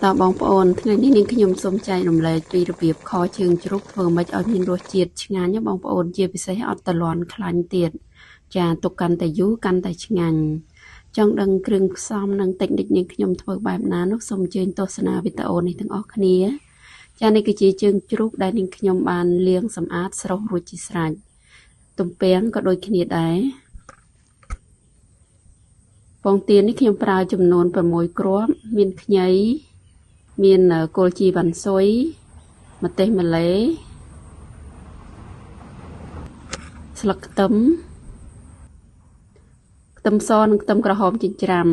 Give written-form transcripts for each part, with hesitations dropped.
តើបងប្អូនថ្ងៃនេះនាងខ្ញុំសូមចែករំលែកពីរបៀបខជើងជ្រូកធ្វើម៉េចឲ្យមានរសជាតិឆ្ងាញ់ណាបងប្អូនជាពិសេសអត់តលាន់ខ្លាញ់ទៀតចាទុកកាន់តែយូរកាន់តែឆ្ងាញ់ចង់ដឹងគ្រឿងផ្សំនិងតិចនិចនាងខ្ញុំធ្វើបែបណានោះសូមអញ្ជើញទស្សនាវីដេអូនេះទាំងអស់គ្នាចានេះគឺជាជើងជ្រូកដែលនាងខ្ញុំបានលាងសម្អាតស្រុះរួចជាស្រេចទំពាំងក៏ដូចគ្នាដែរពងទានេះខ្ញុំប្រើចំនួន6គ្រាប់មានខ្ញីមានគល់ជីវ៉ាន់ស៊ុយម្ទេសម្លេស្លឹកខ្ទឹមសនិងខ្ទឹមក្រហមចិញ្ច្រាំ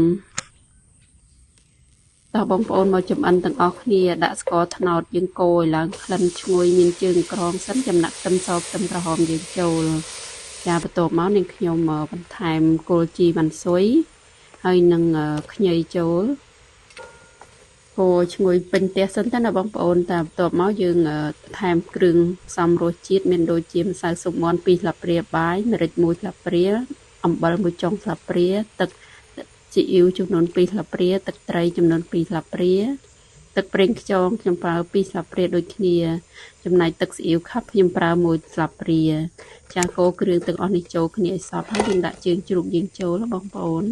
តើបងប្អូនមកចម្អិនទាំងអស់គ្នាដាក់ស្ករត្នោតយើងកូរឲ្យឡើងក្លិនឈ្ងុយមានជើងក្រងសិនចំណាក់ខ្ទឹមសខ្ទឹមក្រហមយើងចូលចាបន្ទាប់មកនាងខ្ញុំបន្ថែមគល់ជីវ៉ាន់ស៊ុយហើយនឹងខ្ញីចូលកូរឈ្ងុយពេញផ្ទះសិនទៅណាបងប្អូនតែបន្ទាប់មកយើងថែមគ្រឿងផ្សំរសជាតិមានដូចជាម្សៅស៊ុបមាន់2ស្លាបព្រាបាយម្រេច1ស្លាបព្រាអំបិល1ចុងស្លាបព្រាទឹកស៊ីអ៊ីវចំនួន2ស្លាបព្រាទឹកត្រីចំនួន2ស្លាបព្រាទឹកប្រេងខ្យងខ្ញុំប្រើ2ស្លាបព្រាដូចគ្នាចំណែកទឹកស៊ីអ៊ីវខាប់ខ្ញុំប្រើ1ស្លាបព្រាចាកូរគ្រឿងទាំងអស់នេះចូលគ្នាឲ្យសព្វហើយយើងដាក់ជើងជ្រូកយើងចូលបងប្អូន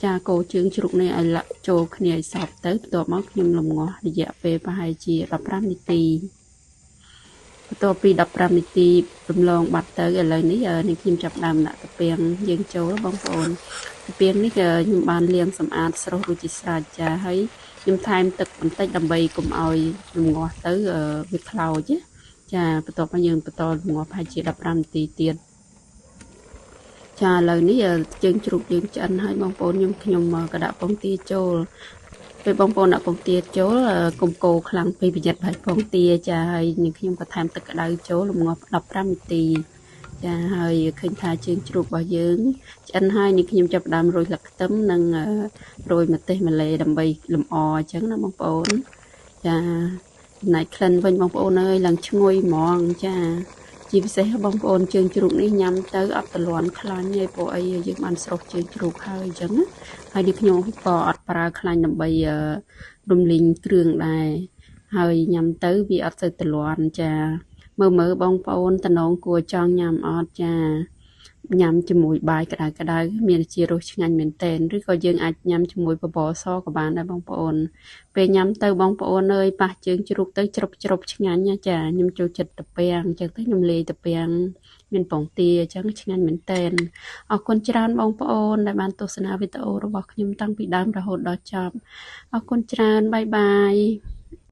ចាកូរជើងជ្រូកនេះឲ្យលាក់ចូលគ្នាឲ្យសព្វទៅបន្ទាប់មកខ្ញុំលំងាស់រយៈពេលប្រហែលជា15នាទីបន្ទាប់ពី15នាទីរំលងបាត់ទៅឥឡូវនេះនេះខ្ញុំចាប់ដើមដាក់ទំពាំងយើងចូលបងប្អូនទំពាំងនេះខ្ញុំបានលាងសម្អាតស្រុះរួចជាស្រេចចាហើយខ្ញុំថែមទឹកបន្តិចដើម្បីកុំឲ្យរំងាស់ទៅវាខ្លោចចាបន្ទាប់មកយើងបន្តរំងាស់ប្រហែលជា15នាទីទៀតចាឥឡូវនេះជើងជ្រូកយើងឆ្អិនហើយបងប្អូនខ្ញុំក៏ដាក់ពងទាចូលពេលបងប្អូនដាក់ពងទាចូលកុំកូរខ្លាំងពេកប្រយ័ត្នបាច់ពងទាចាហើយនាងខ្ញុំក៏ថែមទឹកក្តៅចូលរំងាស់15នាទីចាហើយឃើញថាជើងជ្រូករបស់យើងឆ្អិនហើយនាងខ្ញុំចាប់ផ្ដើមរោយស្លឹកខ្ទឹមនិងរោយម្ទេសម្លេដើម្បីលម្អអញ្ចឹងណាបងប្អូនចាចំណែកក្លិនវិញបងប្អូនអើយឡើងឈ្ងុយហ្មងចាជាពិសេសបងប្អូនជើងជ្រូកនេះញ៉ាំទៅអត់តលាន់ខ្លាញ់ទេព្រោះអីយើងបានស្រុះជើងជ្រូកហើយអញ្ចឹងហើយនេះខ្ញុំក៏អត់ប្រើខ្លាញ់ដើម្បីរំលីងគ្រឿងដែរហើយញ៉ាំទៅវាអត់ទៅតលាន់ចាមើលបងប្អូនតំណងគួរចង់ញ៉ាំអត់ចាញ៉ាំជាមួយបាយក្តៅមានជារសឆ្ងាញ់មែនទែនឬក៏យើងអាចញ៉ាំជាមួយបបរសក៏បានដែរបងប្អូនពេលញ៉ាំទៅបងប្អូនអើយប៉ះជើងជ្រូកទៅជ្រុបឆ្ងាញ់ណាចាខ្ញុំចូលចិត្តទំពាំងអញ្ចឹងទៅខ្ញុំលាយទំពាំងមានពងទាអញ្ចឹងឆ្ងាញ់មែនទែនអរគុណច្រើនបងប្អូនដែលបានទស្សនាវីដេអូរបស់ខ្ញុំតាំងពីដើមរហូតដល់ចប់អរគុណច្រើនបាយបាយ